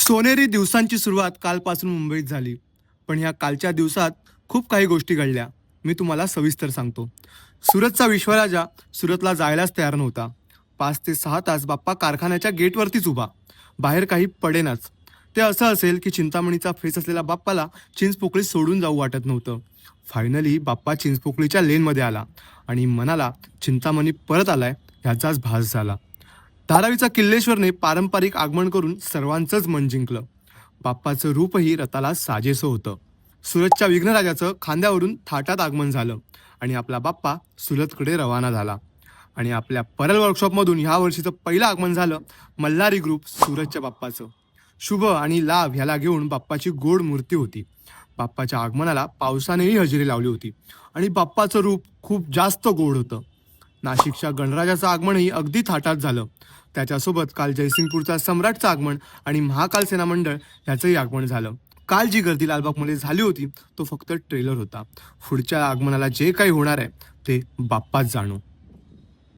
सोनेरी दिवसांची सुरुवात कालपासून मुंबईत झाली. पण ह्या कालच्या दिवसात खूप काही गोष्टी घडल्या. मी तुम्हाला सविस्तर सांगतो. सुरतचा विश्वराजा सुरतला जायलाच तयार नव्हता. 5 ते 6 तास बाप्पा कारखान्याच्या गेटवरतीच उभा. बाहेर काही पडेनाच. ते असं असेल की चिंतामणीचा फेस असलेल्या बाप्पाला चिंचपोकळी सोडून जाऊ वाटत नव्हतं. फायनली बाप्पा चिंचपोकळीच्या लेनमध्ये आला आणि मनाला चिंतामणी परत आलाय ह्याचाच भास झाला. धारावीचा किल्लेश्वरने पारंपरिक आगमन करून सर्वांचंच मन जिंकलं. बाप्पाचं रूपही रथाला साजेसं होतं. सुरतच्या विघ्नराजाचं खांद्यावरून थाटात आगमन झालं आणि आपला बाप्पा सुरतकडे रवाना झाला. आणि आपल्या परल वर्कशॉपमधून ह्या वर्षीचं पहिलं आगमन झालं मल्हारी ग्रुप सुरतच्या बाप्पाचं. शुभ आणि लाभ ह्याला घेऊन बाप्पाची गोड मूर्ती होती. बाप्पाच्या आगमनाला पावसानेही हजेरी लावली होती आणि बाप्पाचं रूप खूप जास्त गोड होतं. नाशिकच्या गणराजाचं आगमनही अगदी थाटात झालं. त्याच्यासोबत काल जयसिंगपूरचा सम्राटचं आगमन आणि महाकाल सेना मंडळ ह्याचंही आगमन झालं. काल जी गर्दी लालबागमध्ये झाली होती तो फक्त ट्रेलर होता. पुढच्या आगमनाला जे काही होणार आहे ते बाप्पाच जाणो.